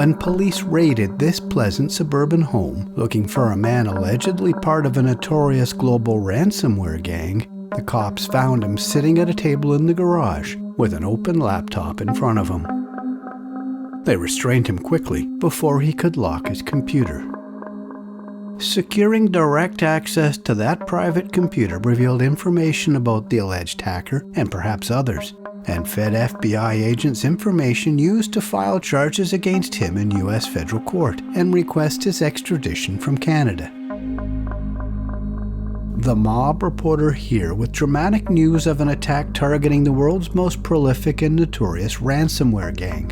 When police raided this pleasant suburban home, looking for a man allegedly part of a notorious global ransomware gang, the cops found him sitting at a table in the garage with an open laptop in front of him. They restrained him quickly before he could lock his computer. Securing direct access to that private computer revealed information about the alleged hacker and perhaps others, and fed FBI agents information used to file charges against him in U.S. federal court and request his extradition from Canada. The Mob reporter here with dramatic news of an attack targeting the world's most prolific and notorious ransomware gang,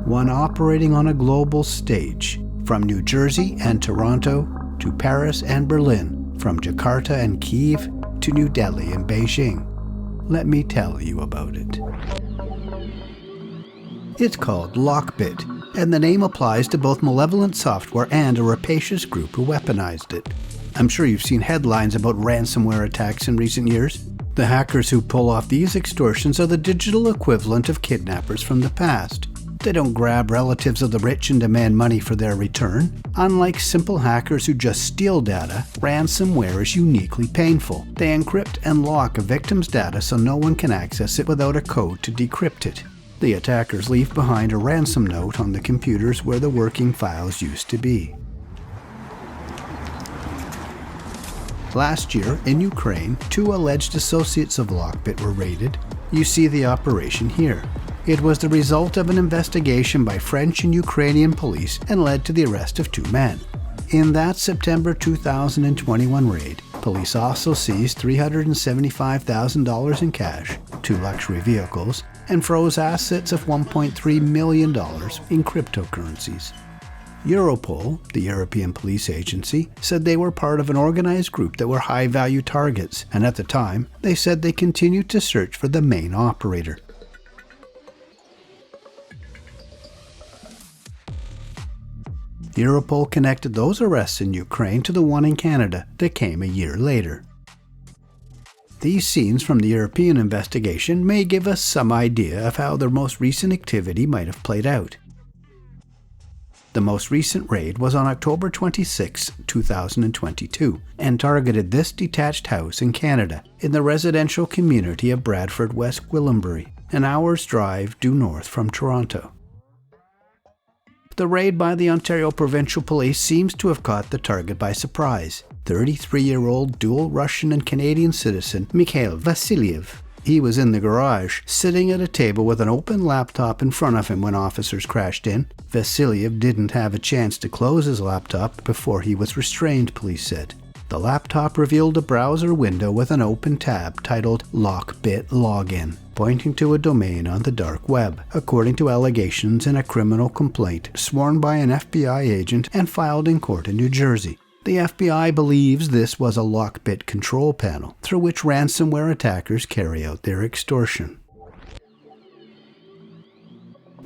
one operating on a global stage, from New Jersey and Toronto to Paris and Berlin, from Jakarta and Kyiv to New Delhi and Beijing. Let me tell you about it. It's called Lockbit, and the name applies to both malevolent software and a rapacious group who weaponized it. I'm sure you've seen headlines about ransomware attacks in recent years. The hackers who pull off these extortions are the digital equivalent of kidnappers from the past. They don't grab relatives of the rich and demand money for their return. Unlike simple hackers who just steal data, ransomware is uniquely painful. They encrypt and lock a victim's data so no one can access it without a code to decrypt it. The attackers leave behind a ransom note on the computers where the working files used to be. Last year, in Ukraine, 2 alleged associates of Lockbit were raided. You see the operation here. It was the result of an investigation by French and Ukrainian police and led to the arrest of 2 men. In that September 2021 raid, police also seized $375,000 in cash, 2 luxury vehicles, and froze assets of $1.3 million in cryptocurrencies. Europol, the European Police Agency, said they were part of an organized group that were high-value targets, and at the time, they said they continued to search for the main operator. Europol connected those arrests in Ukraine to the one in Canada that came a year later. These scenes from the European investigation may give us some idea of how their most recent activity might have played out. The most recent raid was on October 26, 2022, and targeted this detached house in Canada, in the residential community of Bradford, West Gwillimbury, an hour's drive due north from Toronto. The raid by the Ontario Provincial Police seems to have caught the target by surprise. 33-year-old dual Russian and Canadian citizen Mikhail Vasilyev. He was in the garage, sitting at a table with an open laptop in front of him when officers crashed in. Vasilyev didn't have a chance to close his laptop before he was restrained, police said. The laptop revealed a browser window with an open tab titled Lockbit Login, pointing to a domain on the dark web, according to allegations in a criminal complaint sworn by an FBI agent and filed in court in New Jersey. The FBI believes this was a Lockbit control panel, through which ransomware attackers carry out their extortion.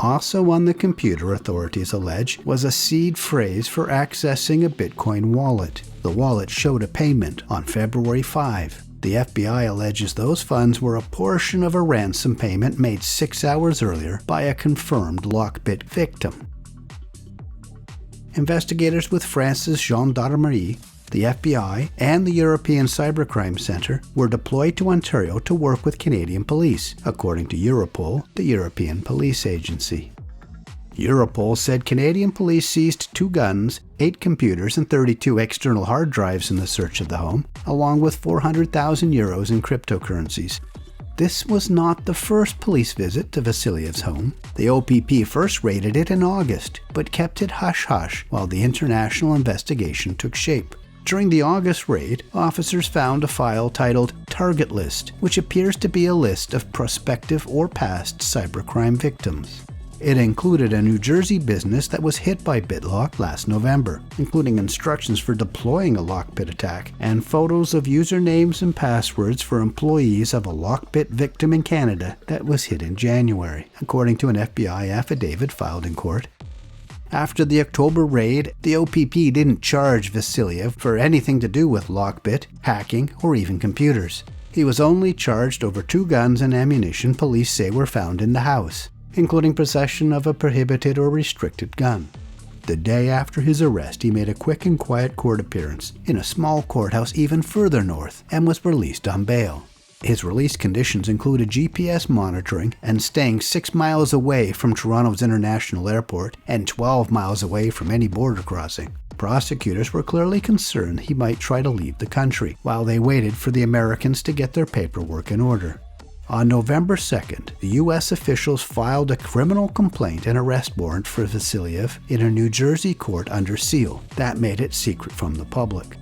Also on the computer, authorities allege, was a seed phrase for accessing a Bitcoin wallet. The wallet showed a payment on February 5. The FBI alleges those funds were a portion of a ransom payment made 6 hours earlier by a confirmed Lockbit victim. Investigators with France's Gendarmerie, the FBI, and the European Cybercrime Centre were deployed to Ontario to work with Canadian police, according to Europol, the European Police Agency. Europol said Canadian police seized 2 guns, 8 computers, and 32 external hard drives in the search of the home, along with €400,000 in cryptocurrencies. This was not the first police visit to Vasilyev's home. The OPP first raided it in August, but kept it hush-hush while the international investigation took shape. During the August raid, officers found a file titled Target List, which appears to be a list of prospective or past cybercrime victims. It included a New Jersey business that was hit by BitLock last November, including instructions for deploying a Lockbit attack and photos of usernames and passwords for employees of a Lockbit victim in Canada that was hit in January, according to an FBI affidavit filed in court. After the October raid, the OPP didn't charge Vasilyev for anything to do with Lockbit, hacking, or even computers. He was only charged over 2 guns and ammunition police say were found in the house, including possession of a prohibited or restricted gun. The day after his arrest, he made a quick and quiet court appearance in a small courthouse even further north and was released on bail. His release conditions included GPS monitoring and staying 6 miles away from Toronto's International Airport and 12 miles away from any border crossing. Prosecutors were clearly concerned he might try to leave the country while they waited for the Americans to get their paperwork in order. On November 2nd, the U.S. officials filed a criminal complaint and arrest warrant for Vasiliev in a New Jersey court under seal. That made it secret from the public.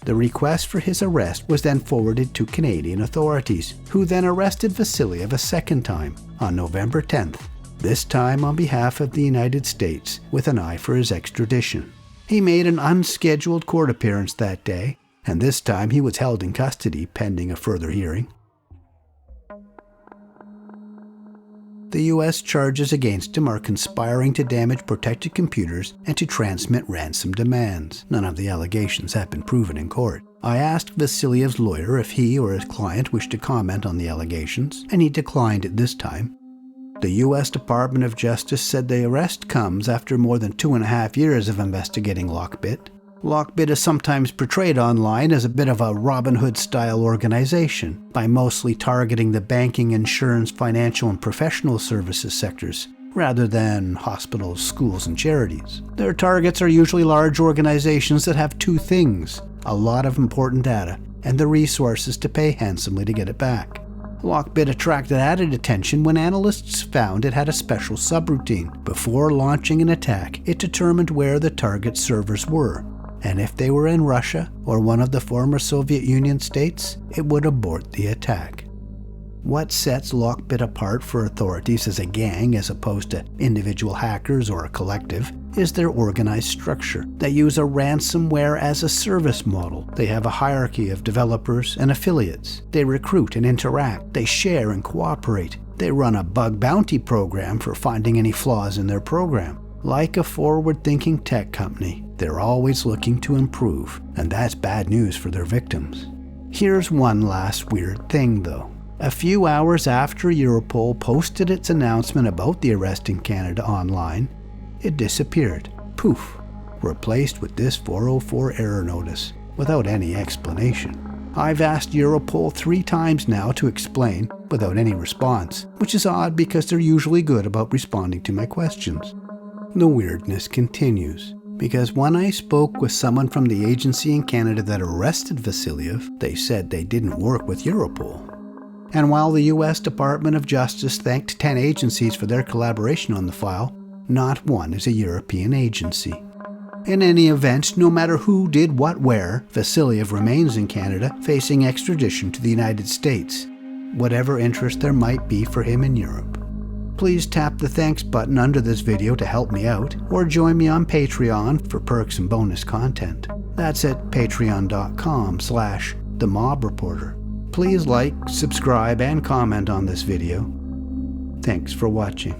The request for his arrest was then forwarded to Canadian authorities, who then arrested Vasiliev a second time on November 10th, this time on behalf of the United States with an eye for his extradition. He made an unscheduled court appearance that day, and this time he was held in custody pending a further hearing. The U.S. charges against him are conspiring to damage protected computers and to transmit ransom demands. None of the allegations have been proven in court. I asked Vasiliev's lawyer if he or his client wished to comment on the allegations, and he declined at this time. The U.S. Department of Justice said the arrest comes after more than 2.5 years of investigating Lockbit. Lockbit is sometimes portrayed online as a bit of a Robin Hood-style organization, by mostly targeting the banking, insurance, financial, and professional services sectors, rather than hospitals, schools, and charities. Their targets are usually large organizations that have two things: a lot of important data, and the resources to pay handsomely to get it back. Lockbit attracted added attention when analysts found it had a special subroutine. Before launching an attack, it determined where the target servers were, and if they were in Russia or one of the former Soviet Union states, it would abort the attack. What sets Lockbit apart for authorities as a gang as opposed to individual hackers or a collective is their organized structure. They use a ransomware as a service model. They have a hierarchy of developers and affiliates. They recruit and interact. They share and cooperate. They run a bug bounty program for finding any flaws in their program. Like a forward-thinking tech company, they're always looking to improve, and that's bad news for their victims. Here's one last weird thing, though. A few hours after Europol posted its announcement about the arrest in Canada online, it disappeared. Poof. Replaced with this 404 error notice, without any explanation. I've asked Europol 3 times now to explain, without any response, which is odd because they're usually good about responding to my questions. The weirdness continues, because when I spoke with someone from the agency in Canada that arrested Vasiliev, they said they didn't work with Europol. And while the U.S. Department of Justice thanked 10 agencies for their collaboration on the file, not one is a European agency. In any event, no matter who did what where, Vasiliev remains in Canada, facing extradition to the United States, whatever interest there might be for him in Europe. Please tap the thanks button under this video to help me out, or join me on Patreon for perks and bonus content. That's at patreon.com/themobreporter. Please like, subscribe, and comment on this video. Thanks for watching.